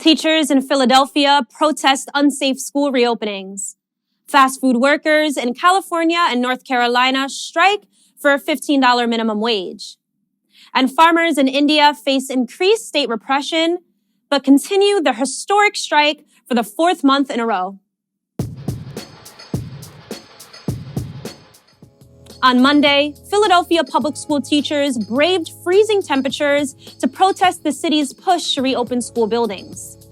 Teachers in Philadelphia protest unsafe school reopenings. Fast food workers in California and North Carolina strike for a $15 minimum wage. And farmers in India face increased state repression, but continue their historic strike for the fourth month in a row. On Monday, Philadelphia public school teachers braved freezing temperatures to protest the city's push to reopen school buildings.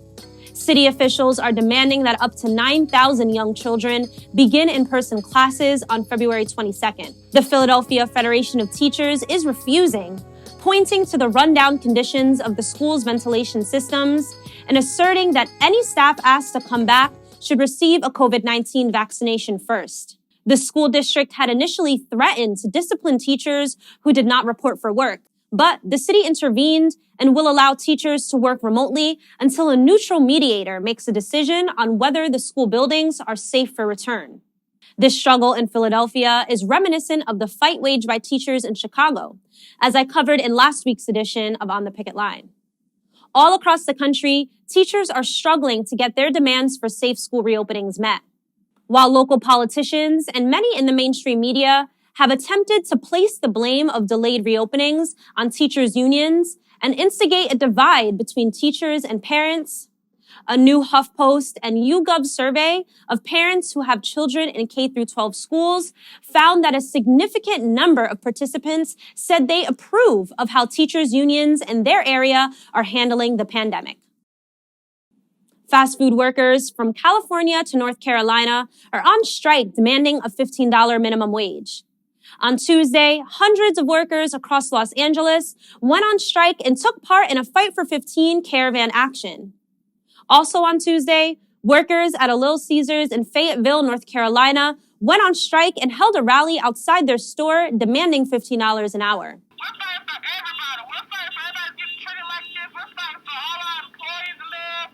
City officials are demanding that up to 9,000 young children begin in-person classes on February 22nd. The Philadelphia Federation of Teachers is refusing, pointing to the rundown conditions of the school's ventilation systems and asserting that any staff asked to come back should receive a COVID-19 vaccination first. The school district had initially threatened to discipline teachers who did not report for work, but the city intervened and will allow teachers to work remotely until a neutral mediator makes a decision on whether the school buildings are safe for return. This struggle in Philadelphia is reminiscent of the fight waged by teachers in Chicago, as I covered in last week's edition of On the Picket Line. All across the country, teachers are struggling to get their demands for safe school reopenings met. While local politicians and many in the mainstream media have attempted to place the blame of delayed reopenings on teachers' unions and instigate a divide between teachers and parents, a new HuffPost and YouGov survey of parents who have children in K-12 schools found that a significant number of participants said they approve of how teachers' unions in their area are handling the pandemic. Fast food workers from California to North Carolina are on strike demanding a $15 minimum wage. On Tuesday, hundreds of workers across Los Angeles went on strike and took part in a Fight for 15 caravan action. Also on Tuesday, workers at a Little Caesars in Fayetteville, North Carolina, went on strike and held a rally outside their store demanding $15 an hour. We're fighting for everybody. We're fighting for everybody getting treated like this. We're fighting for all our employees to live.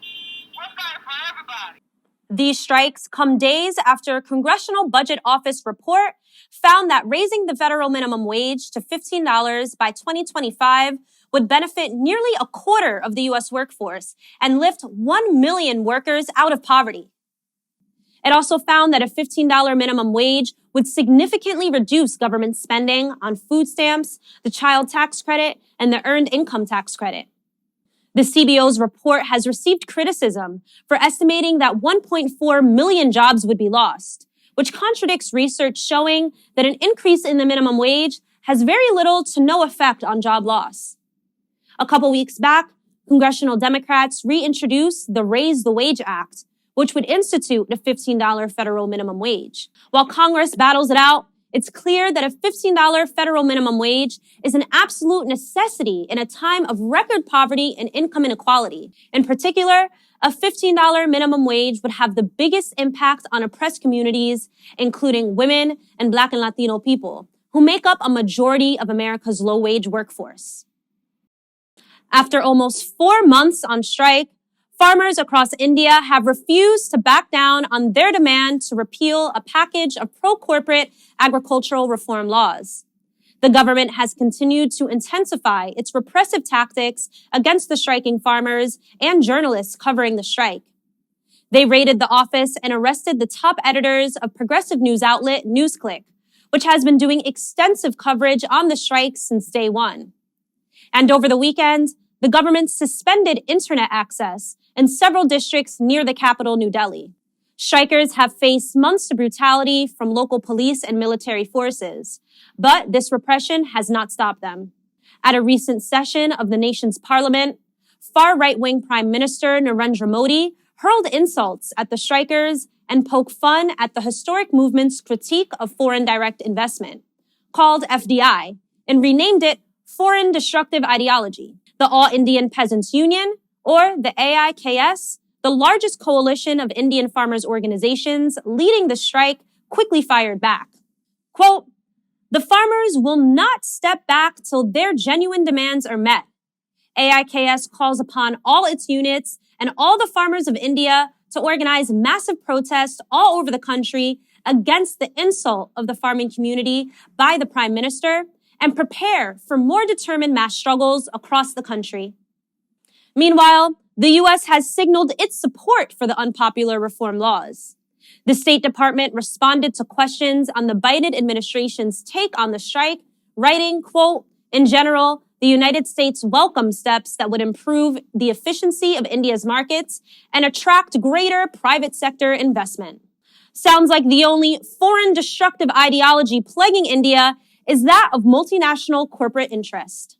We're fighting for everybody. These strikes come days after a Congressional Budget Office report found that raising the federal minimum wage to $15 by 2025 would benefit nearly a quarter of the U.S. workforce and lift 1 million workers out of poverty. It also found that a $15 minimum wage would significantly reduce government spending on food stamps, the child tax credit, and the earned income tax credit. The CBO's report has received criticism for estimating that 1.4 million jobs would be lost, which contradicts research showing that an increase in the minimum wage has very little to no effect on job loss. A couple weeks back, congressional Democrats reintroduced the Raise the Wage Act, which would institute a $15 federal minimum wage. While Congress battles it out, it's clear that a $15 federal minimum wage is an absolute necessity in a time of record poverty and income inequality. In particular, a $15 minimum wage would have the biggest impact on oppressed communities, including women and Black and Latino people, who make up a majority of America's low-wage workforce. After almost 4 months on strike, farmers across India have refused to back down on their demand to repeal a package of pro-corporate agricultural reform laws. The government has continued to intensify its repressive tactics against the striking farmers and journalists covering the strike. They raided the office and arrested the top editors of progressive news outlet NewsClick, which has been doing extensive coverage on the strike since day one. And over the weekend, the government suspended internet access in several districts near the capital, New Delhi. Strikers have faced months of brutality from local police and military forces, but this repression has not stopped them. At a recent session of the nation's parliament, far right-wing Prime Minister Narendra Modi hurled insults at the strikers and poked fun at the historic movement's critique of foreign direct investment, called FDI, and renamed it Foreign Destructive Ideology. The All Indian Peasants Union, or the AIKS, the largest coalition of Indian farmers' organizations leading the strike, quickly fired back. Quote, "The farmers will not step back till their genuine demands are met. AIKS calls upon all its units and all the farmers of India to organize massive protests all over the country against the insult of the farming community by the Prime Minister and prepare for more determined mass struggles across the country." Meanwhile, The U.S. has signaled its support for the unpopular reform laws. The State Department responded to questions on the Biden administration's take on the strike, writing, quote, "In general, the United States welcomes steps that would improve the efficiency of India's markets and attract greater private sector investment." Sounds like the only foreign destructive ideology plaguing India is that of multinational corporate interest.